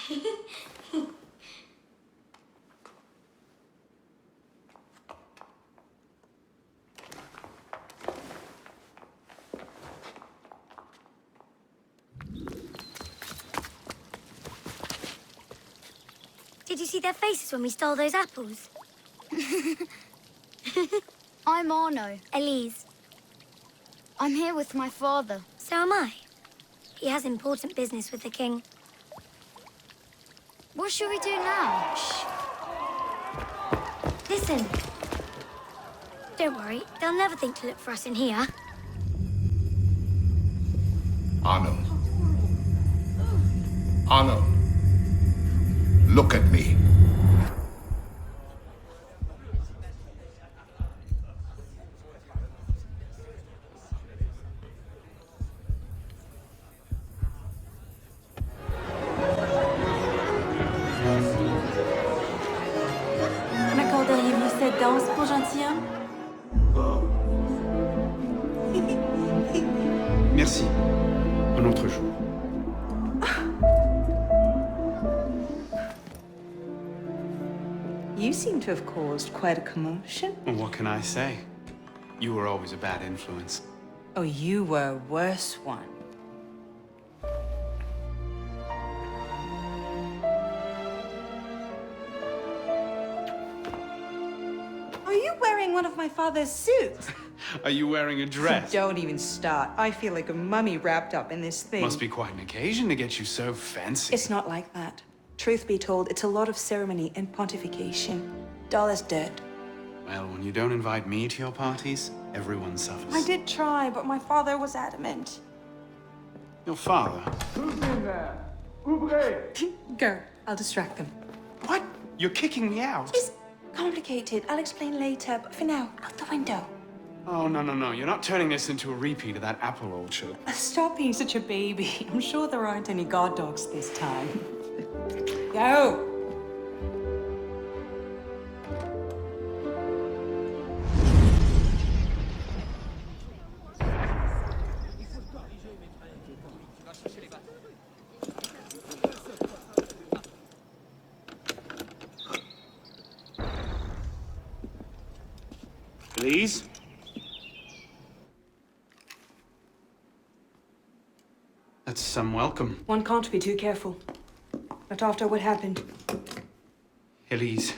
Did you see their faces when we stole those apples? I'm Arno. Elise. I'm here with my father. So am I. He has important business with the king. What should we do now? Shh. Listen. Don't worry, they'll never think to look for us in here. Arno. Arno. Look at me. M'accorderiez-vous cette danse pour gentilhomme? Merci. Un autre jour. You seem to have caused quite a commotion. Well, what can I say? You were always a bad influence. Oh, you were a worse one. Are you wearing one of my father's suits? Are you wearing a dress? Don't even start. I feel like a mummy wrapped up in this thing. Must be quite an occasion to get you so fancy. It's not like that. Truth be told, it's a lot of ceremony and pontification. Dull as dirt. Well, when you don't invite me to your parties, everyone suffers. I did try, but my father was adamant. Your father? Who's in there? Ouvrez! Go. I'll distract them. What? You're kicking me out? It's complicated. I'll explain later, but for now, out the window. Oh, no. You're not turning this into a repeat of that apple orchard. Stop being such a baby. I'm sure there aren't any guard dogs this time. Go! Please? That's some welcome. One can't be too careful. But after what happened, Elise,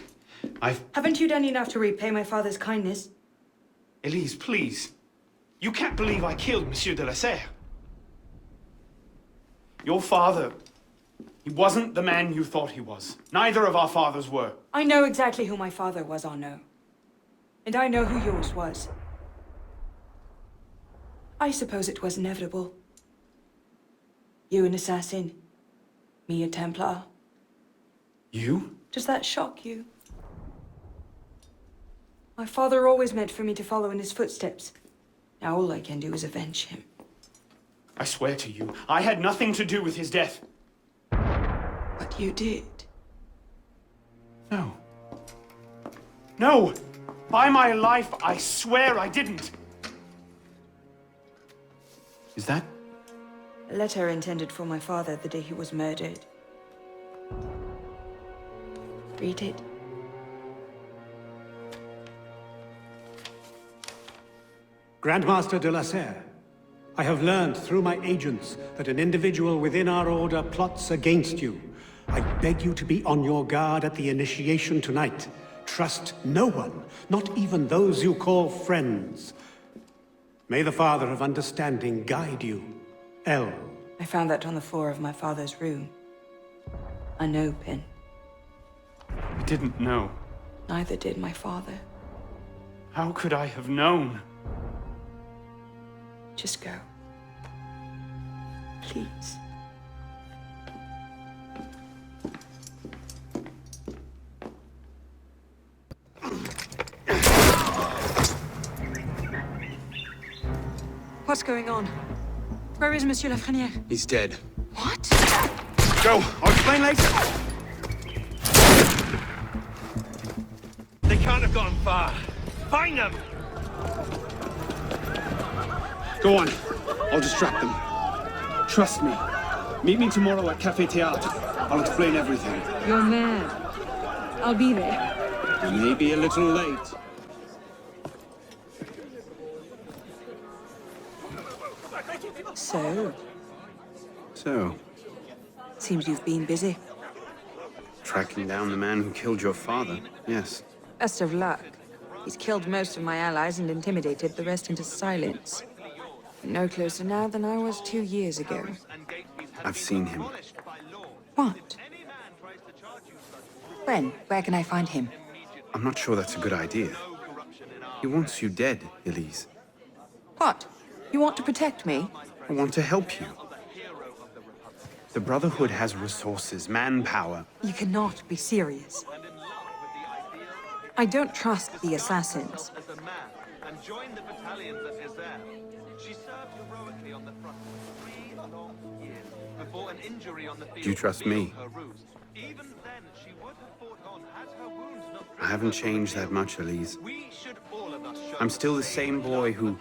haven't you done enough to repay my father's kindness? Elise, please. You can't believe I killed Monsieur de la Serre. Your father, he wasn't the man you thought he was. Neither of our fathers were. I know exactly who my father was, Arno. And I know who yours was. I suppose it was inevitable. You an assassin, me a Templar. You? Does that shock you? My father always meant for me to follow in his footsteps. Now all I can do is avenge him. I swear to you, I had nothing to do with his death. But you did. No. No! By my life, I swear I didn't. Is that? A letter intended for my father the day he was murdered. Read it. Grandmaster de la Serre, I have learned through my agents that an individual within our order plots against you. I beg you to be on your guard at the initiation tonight. Trust no one, not even those you call friends. May the Father of Understanding guide you. L. I found that on the floor of my father's room. Unopened. I didn't know. Neither did my father. How could I have known? Just go. Please. What's going on? Where is Monsieur Lafrenière? He's dead. What? Go! I'll explain later! They can't have gone far. Find them! Go on. I'll distract them. Trust me. Meet me tomorrow at Café Théâtre. I'll explain everything. You're mad. I'll be there. You may be a little late. So, seems you've been busy. Tracking down the man who killed your father, yes. Best of luck. He's killed most of my allies and intimidated the rest into silence. No closer now than I was 2 years ago. I've seen him. What? When? Where can I find him? I'm not sure that's a good idea. He wants you dead, Elise. What? You want to protect me? I want to help you. The Brotherhood has resources, manpower. You cannot be serious. I don't trust the assassins. Do you trust me? I haven't changed that much, Elise. I'm still the same boy who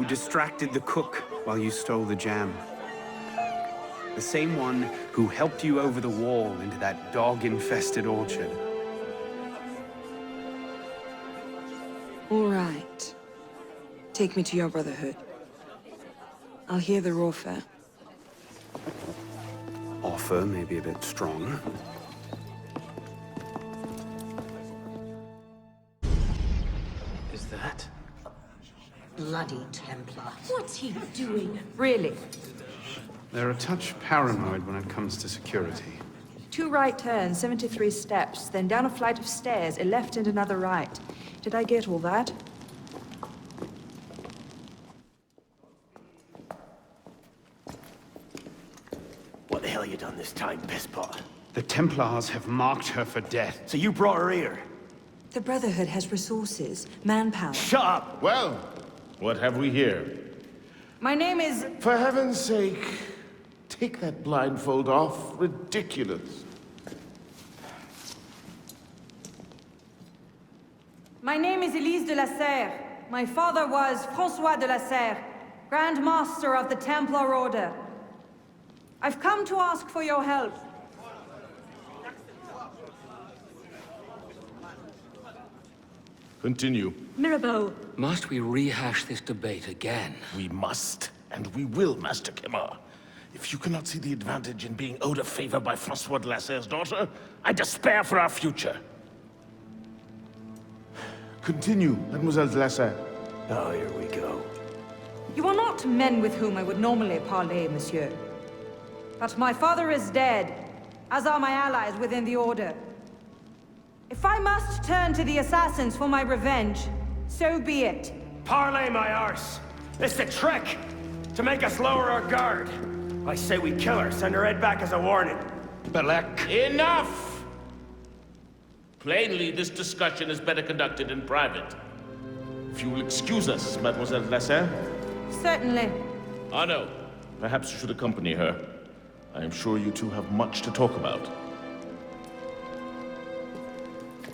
distracted the cook while you stole the jam. The same one who helped you over the wall into that dog-infested orchard. All right. Take me to your Brotherhood. I'll hear the offer. Offer may be a bit strong. Is that? Bloody Templar. What's he doing? Really? They're a touch paranoid when it comes to security. 2 right turns, 73 steps, then down a flight of stairs, a left and another right. Did I get all that? What the hell you done this time, pisspot? The Templars have marked her for death. So you brought her here? The Brotherhood has resources, manpower. Shut up! Well, what have we here? My name is... For heaven's sake, take that blindfold off. Ridiculous. My name is Elise de la Serre. My father was François de la Serre, Grand Master of the Templar Order. I've come to ask for your help. Continue. Mirabeau. Must we rehash this debate again? We must, and we will, Master Kemar. If you cannot see the advantage in being owed a favor by François de la Serre's daughter, I despair for our future. Continue, Mademoiselle de la Serre. Oh, here we go. You are not men with whom I would normally parley, monsieur. But my father is dead, as are my allies within the Order. If I must turn to the assassins for my revenge, so be it. Parley, my arse! It's a trick! To make us lower our guard. I say we kill her, send her head back as a warning. Belek. Enough! Plainly, this discussion is better conducted in private. If you will excuse us, Mademoiselle de la Serre. Certainly. Arno, perhaps you should accompany her. I am sure you two have much to talk about.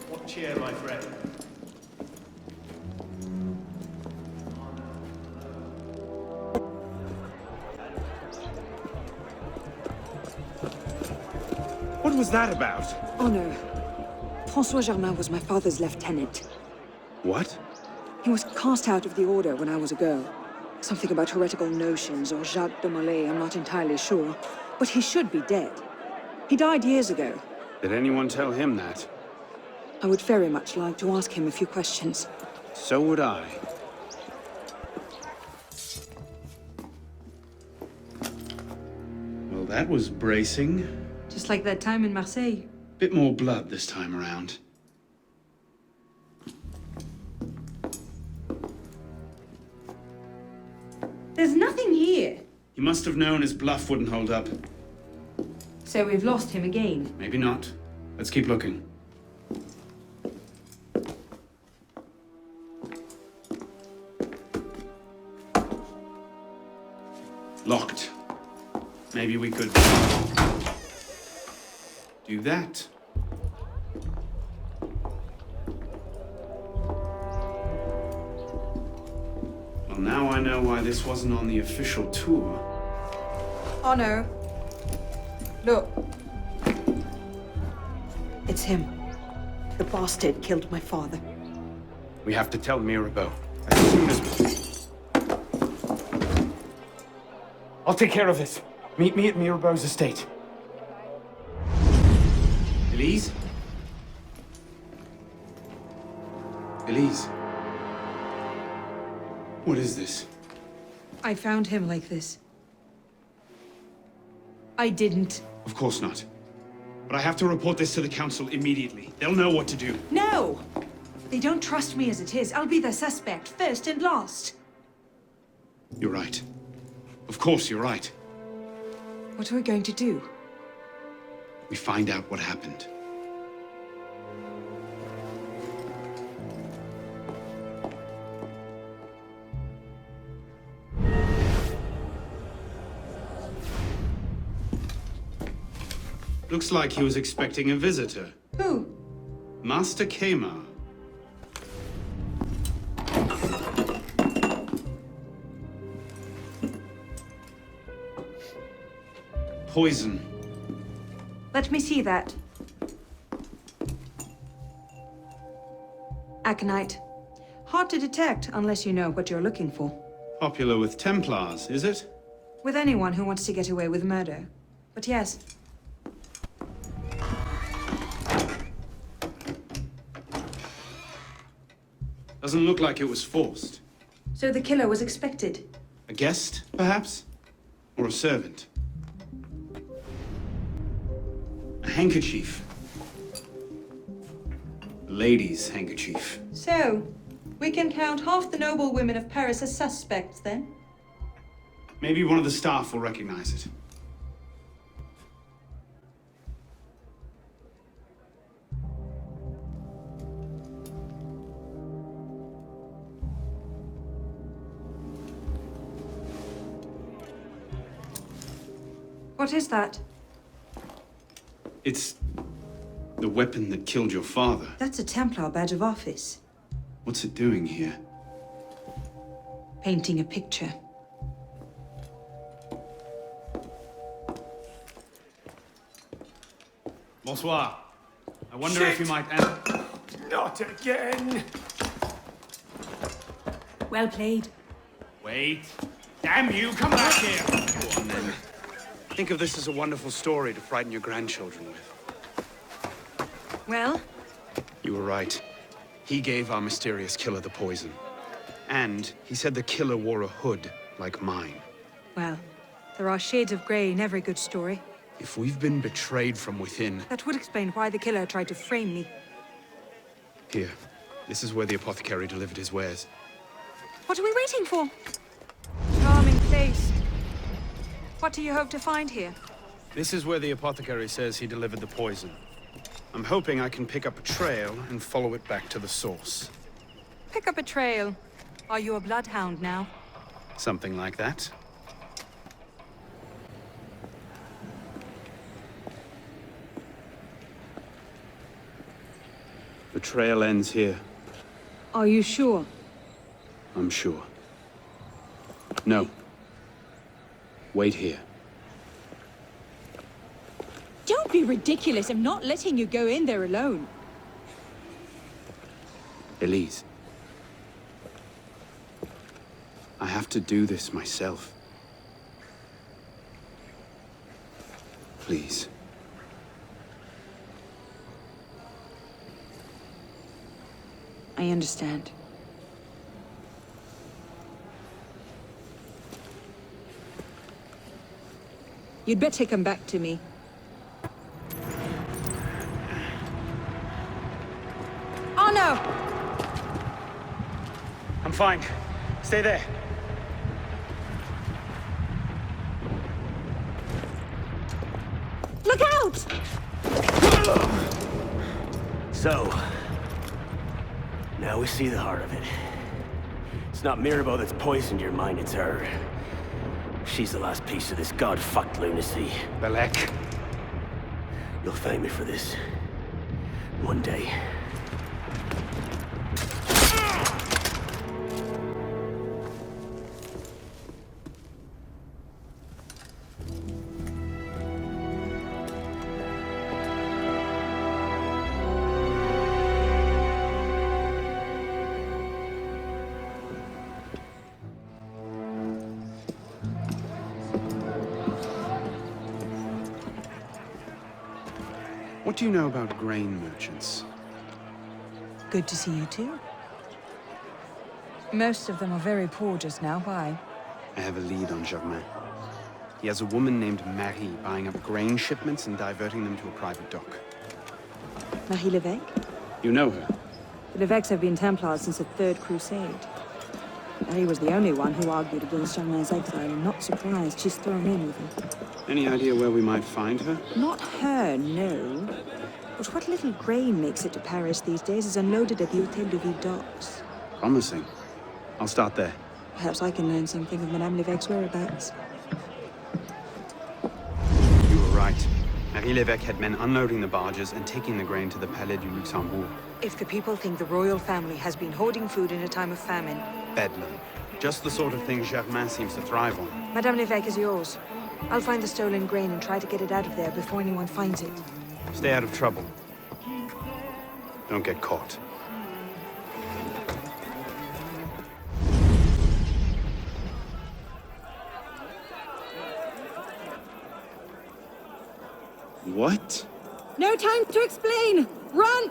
What cheer, my friend? What was that about? Oh no. François Germain was my father's lieutenant. What? He was cast out of the Order when I was a girl. Something about heretical notions or Jacques de Molay, I'm not entirely sure. But he should be dead. He died years ago. Did anyone tell him that? I would very much like to ask him a few questions. So would I. Well, that was bracing. Just like that time in Marseille. Bit more blood this time around. There's nothing here. He must have known his bluff wouldn't hold up. So we've lost him again. Maybe not. Let's keep looking. Locked. Maybe we could do that. Well, now I know why this wasn't on the official tour. Arno, Look. It's him. The bastard killed my father. We have to tell Mirabeau as soon as... I'll take care of this. Meet me at Mirabeau's estate. Elise? Elise? What is this? I found him like this. I didn't. Of course not. But I have to report this to the council immediately. They'll know what to do. No! They don't trust me as it is. I'll be the suspect, first and last. You're right. Of course, you're right. What are we going to do? We find out what happened. Looks like he was expecting a visitor. Who? Master Kemar. Poison. Let me see that. Aconite. Hard to detect unless you know what you're looking for. Popular with Templars, is it? With anyone who wants to get away with murder. But yes. Doesn't look like it was forced. So the killer was expected. A guest, perhaps? Or a servant? A handkerchief. A lady's handkerchief. So, we can count half the noble women of Paris as suspects, then? Maybe one of the staff will recognize it. What is that? It's the weapon that killed your father. That's a Templar badge of office. What's it doing here? Painting a picture. Bonsoir. I wonder if you might answer. Not again! Well played. Wait. Damn you, come back here! Go on, then. Think of this as a wonderful story to frighten your grandchildren with. Well? You were right. He gave our mysterious killer the poison. And he said the killer wore a hood like mine. Well, there are shades of grey in every good story. If we've been betrayed from within... That would explain why the killer tried to frame me. Here, this is where the apothecary delivered his wares. What are we waiting for? Charming place. What do you hope to find here? This is where the apothecary says he delivered the poison. I'm hoping I can pick up a trail and follow it back to the source. Pick up a trail. Are you a bloodhound now? Something like that. The trail ends here. Are you sure? I'm sure. No. Wait here. Don't be ridiculous. I'm not letting you go in there alone. Elise. I have to do this myself. Please. I understand. You'd better come back to me. Arno! I'm fine. Stay there. Look out! So, now we see the heart of it. It's not Mirabeau that's poisoned your mind, it's her. She's the last piece of this god-fucked lunacy. Belek. You'll thank me for this. One day. What do you know about grain merchants? Good to see you too. Most of them are very poor just now. Why? I have a lead on Germain. He has a woman named Marie buying up grain shipments and diverting them to a private dock. Marie Levesque? You know her? The Levesques have been Templars since the Third Crusade. Marie was the only one who argued against Germain's exile. I'm not surprised she's thrown in with him. Any idea where we might find her? Not her, no. But what little grain makes it to Paris these days is unloaded at the Hôtel de Ville docks. Promising. I'll start there. Perhaps I can learn something of Madame Levesque's whereabouts. You were right. Marie Levesque had men unloading the barges and taking the grain to the Palais du Luxembourg. If the people think the royal family has been hoarding food in a time of famine... Bedlam. Just the sort of thing Germain seems to thrive on. Madame Levesque is yours. I'll find the stolen grain and try to get it out of there before anyone finds it. Stay out of trouble. Don't get caught. What? No time to explain! Run!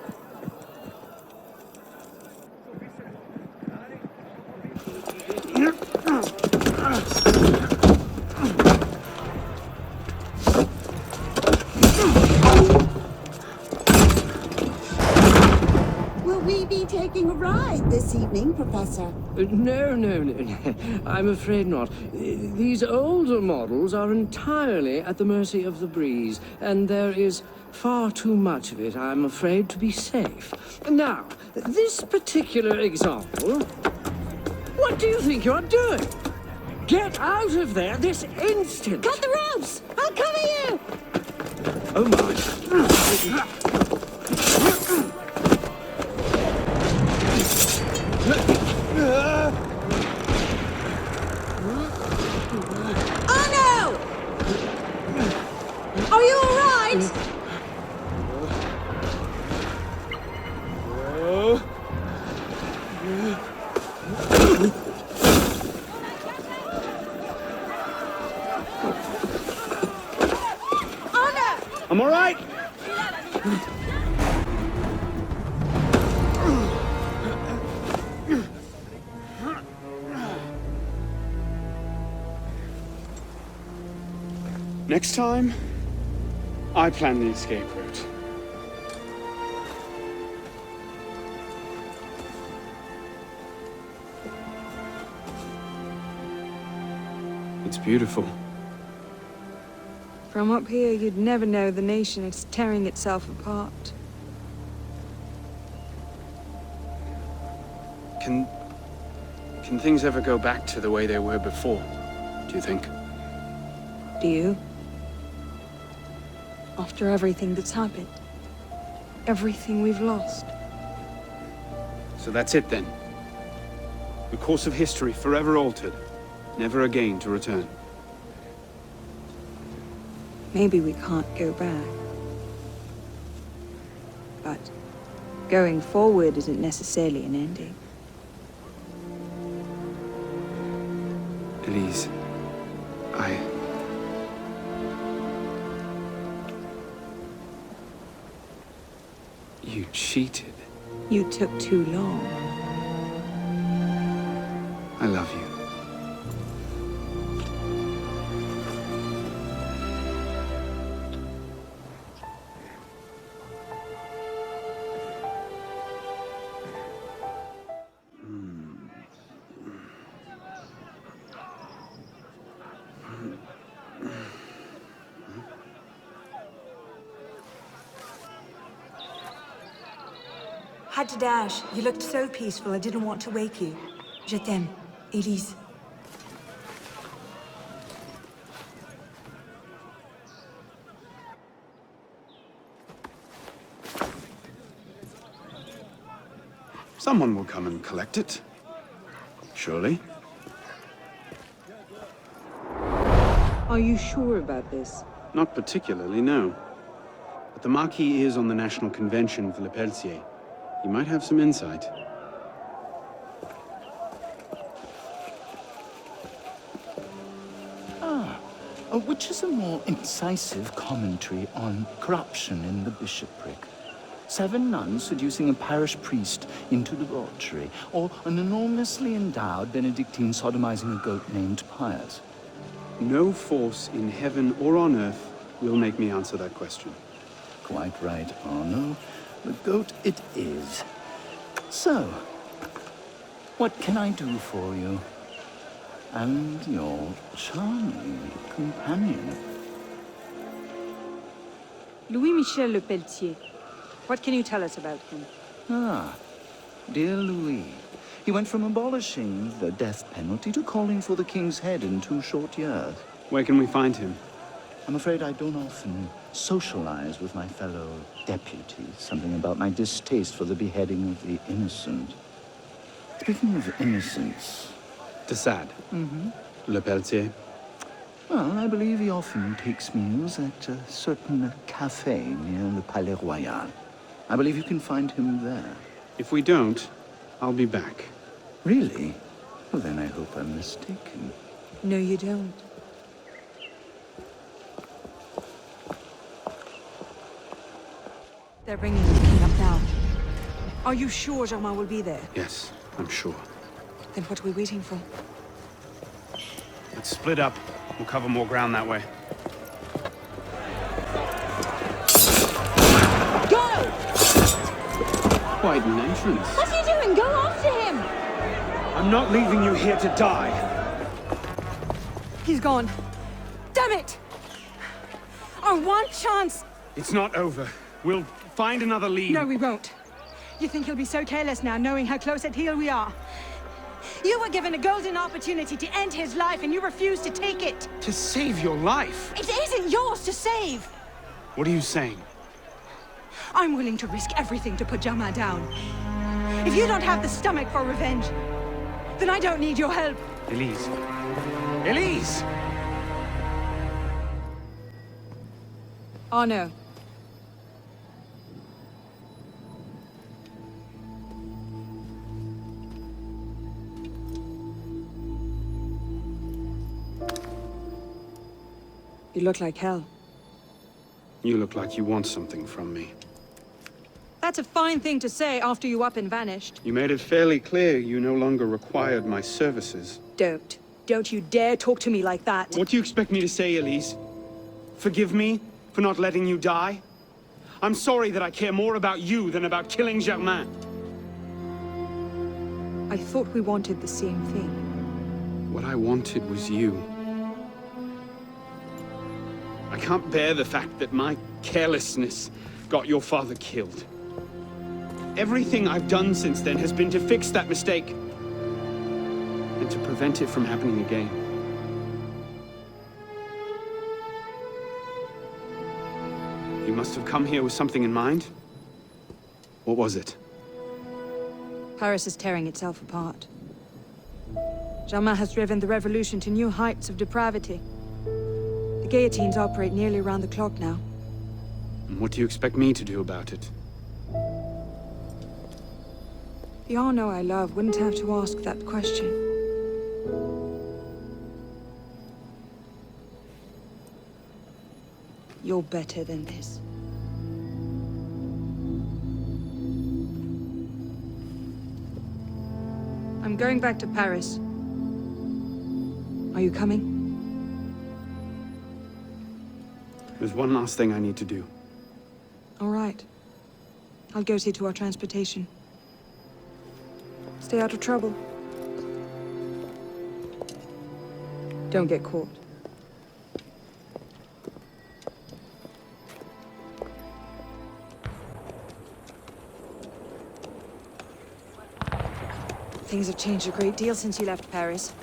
Will we be taking a ride this evening, Professor? No. I'm afraid not. These older models are entirely at the mercy of the breeze, and there is far too much of it, I'm afraid, to be safe. Now, this particular example... What do you think you're doing? Get out of there this instant! Cut the ropes! I'll cover you! Oh my... Arno! Are you all right? I'm all right. Next time, I plan the escape route. It's beautiful. From up here, you'd never know the nation is tearing itself apart. Can things ever go back to the way they were before, do you think? Do you? After everything that's happened? Everything we've lost? So that's it then. The course of history forever altered, never again to return. Maybe we can't go back. But going forward isn't necessarily an ending. Elise, You cheated. You took too long. I love you. Had to dash. You looked so peaceful, I didn't want to wake you. Je t'aime, Elise. Someone will come and collect it. Surely. Are you sure about this? Not particularly, no. But the Marquis is on the National Convention with Le Peltier. He might have some insight. which is a more incisive commentary on corruption in the bishopric? 7 nuns seducing a parish priest into debauchery, or an enormously endowed Benedictine sodomizing a goat named Pius? No force in heaven or on earth will make me answer that question. Quite right, Arno. The goat it is. So, what can I do for you? And your charming companion. Louis-Michel Le Pelletier. What can you tell us about him? Ah, dear Louis. He went from abolishing the death penalty to calling for the king's head in 2 short years. Where can we find him? I'm afraid I don't often socialize with my fellow deputies. Something about my distaste for the beheading of the innocent. Speaking of innocence... De Sade? Mm-hmm. Le Pelletier? Well, I believe he often takes meals at a certain cafe near the Palais Royal. I believe you can find him there. If we don't, I'll be back. Really? Well, then I hope I'm mistaken. No, you don't. They're bringing the king up now. Are you sure Germain will be there? Yes, I'm sure. Then what are we waiting for? Let's split up. We'll cover more ground that way. Go! Quite an entrance. What are you doing? Go after him! I'm not leaving you here to die. He's gone. Damn it! Our one chance! It's not over. We'll find another lead. No, we won't. You think he'll be so careless now, knowing how close at heel we are? You were given a golden opportunity to end his life, and you refused to take it. To save your life? It isn't yours to save. What are you saying? I'm willing to risk everything to put Germain down. If you don't have the stomach for revenge, then I don't need your help. Elise. Elise! Arno. You look like hell. You look like you want something from me. That's a fine thing to say after you up and vanished. You made it fairly clear you no longer required my services. Don't. Don't you dare talk to me like that. What do you expect me to say, Elise? Forgive me for not letting you die? I'm sorry that I care more about you than about killing Germain. I thought we wanted the same thing. What I wanted was you. I can't bear the fact that my carelessness got your father killed. Everything I've done since then has been to fix that mistake and to prevent it from happening again. You must have come here with something in mind. What was it? Paris is tearing itself apart. Germain has driven the revolution to new heights of depravity. The guillotines operate nearly around the clock now. And what do you expect me to do about it? The Arno I love wouldn't have to ask that question. You're better than this. I'm going back to Paris. Are you coming? There's one last thing I need to do. All right. I'll go see to our transportation. Stay out of trouble. Don't get caught. Things have changed a great deal since you left Paris.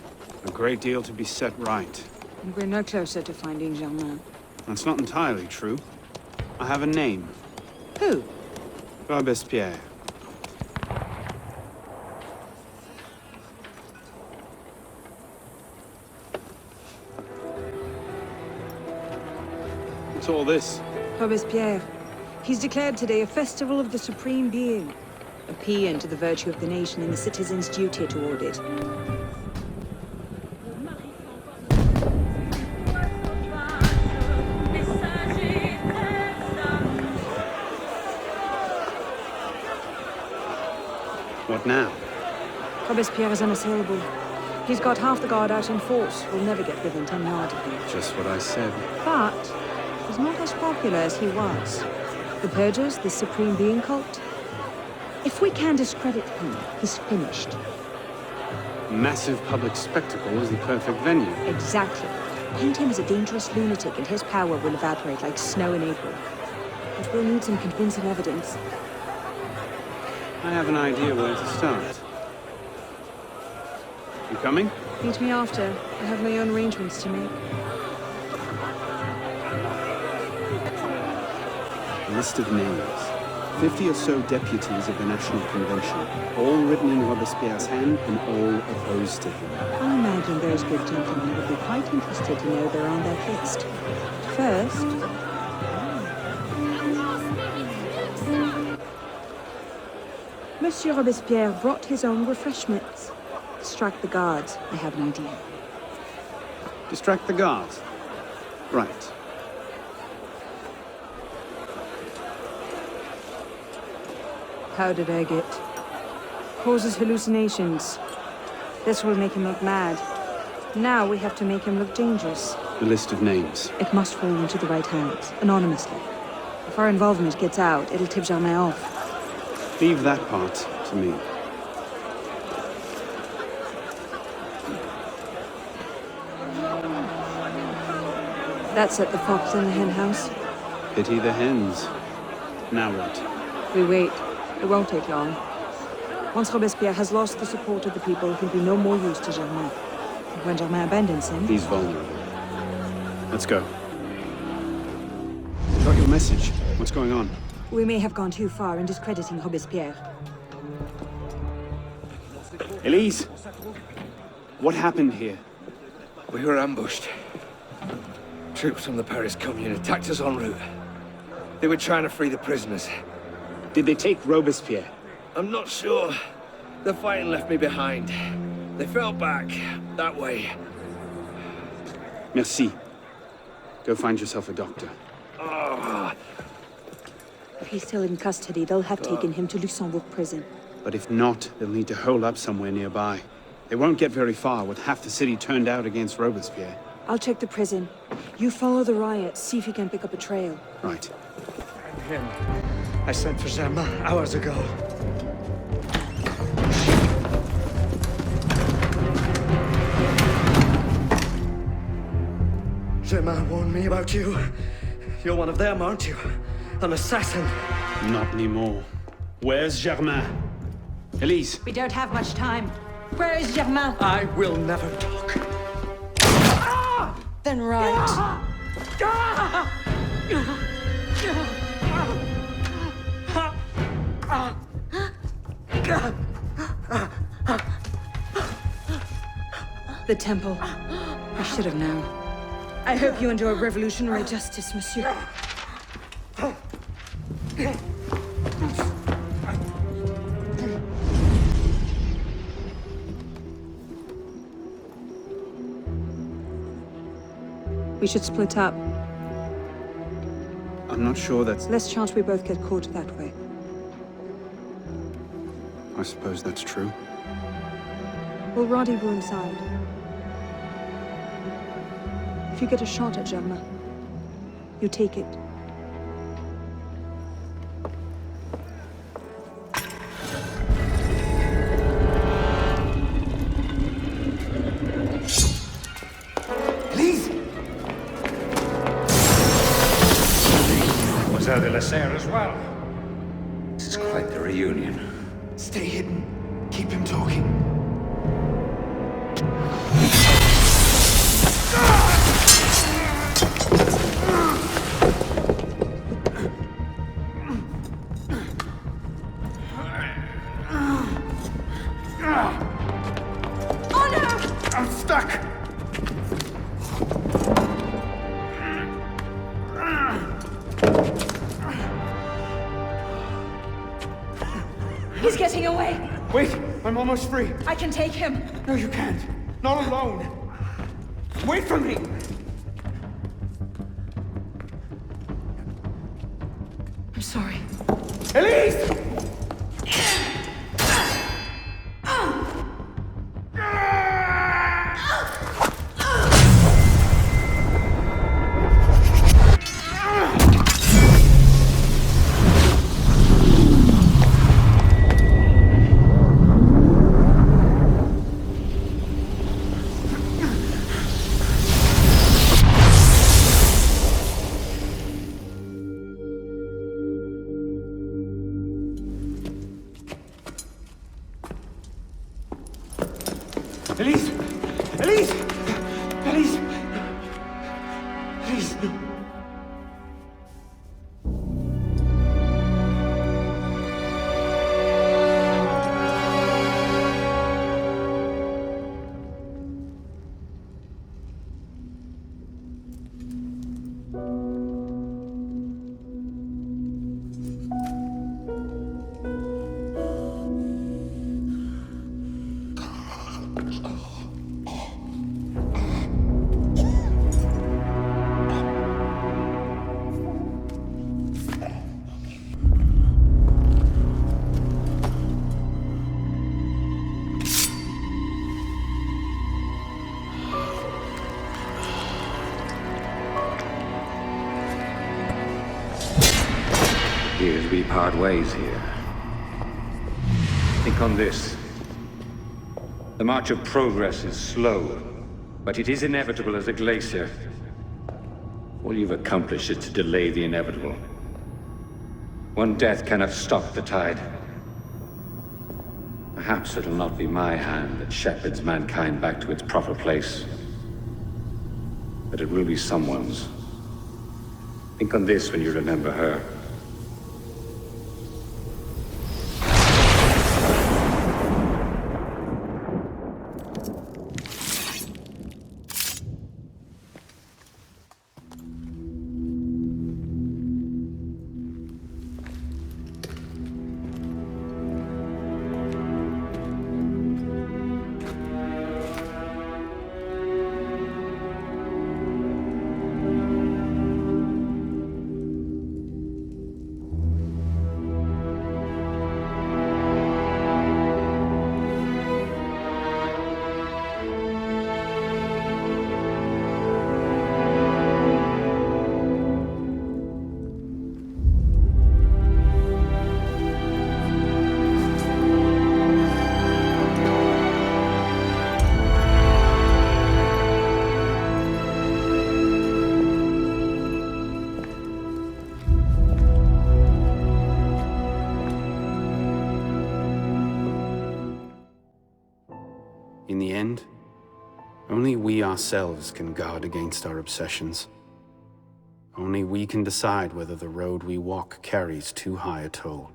A great deal to be set right. And we're no closer to finding Germain. That's not entirely true. I have a name. Who? Robespierre. What's all this? Robespierre. He's declared today a festival of the Supreme Being. A paean to the virtue of the nation and the citizen's duty toward it. What now? Robespierre is unassailable. He's got half the guard out in force. We'll never get within 10 yards of him. Just what I said. But he's not as popular as he was. The Purgers, the Supreme Being cult. If we can discredit him, he's finished. Massive public spectacle is the perfect venue. Exactly. Paint him as a dangerous lunatic and his power will evaporate like snow in April. But we'll need some convincing evidence. I have an idea where to start. You coming? Meet me after. I have my own arrangements to make. A list of names. 50 or so deputies of the National Convention, all written in Robespierre's hand and all opposed to him. I imagine those good gentlemen would be quite interested to know they're on that list. First... Monsieur Robespierre brought his own refreshments. Distract the guards. I have an idea. Distract the guards? Right. How did I get? Causes hallucinations. This will make him look mad. Now we have to make him look dangerous. The list of names. It must fall into the right hands, anonymously. If our involvement gets out, it'll tip Germain off. Leave that part to me. That set the fox in the hen house. Pity the hens. Now what? We wait. It won't take long. Once Robespierre has lost the support of the people, he'll be no more use to Germain. And when Germain abandons him... He's vulnerable. Let's go. Got your message. What's going on? We may have gone too far in discrediting Robespierre. Elise! What happened here? We were ambushed. Troops from the Paris Commune attacked us en route. They were trying to free the prisoners. Did they take Robespierre? I'm not sure. The fighting left me behind. They fell back, that way. Merci. Go find yourself a doctor. Oh. If he's still in custody, they'll have taken him to Luxembourg prison. But if not, they'll need to hole up somewhere nearby. They won't get very far with half the city turned out against Robespierre. I'll check the prison. You follow the riot, see if you can pick up a trail. Right. I'm him. I sent for Germain hours ago. Germain warned me about you. You're one of them, aren't you? An assassin. Not anymore. Where's Germain? Elise! We don't have much time. Where is Germain? I will never talk. Then right. The temple. I should have known. I hope you enjoy revolutionary justice, monsieur. We should split up. I'm not sure that's... Less chance we both get caught that way. I suppose that's true. We'll rendezvous inside. If you get a shot at Germain, you take it. As well. This is quite the reunion. Stay hidden. Keep him talking. Oh no! I'm stuck! He's getting away! Wait! I'm almost free! I can take him! No, you can't! Not alone! Wait for me! I'm sorry. Elise! Appears we part ways here. Think on this. The march of progress is slow, but it is inevitable as a glacier. All you've accomplished is to delay the inevitable. One death cannot stop the tide. Perhaps it'll not be my hand that shepherds mankind back to its proper place, but it will be someone's. Think on this when you remember her. In the end, only we ourselves can guard against our obsessions. Only we can decide whether the road we walk carries too high a toll.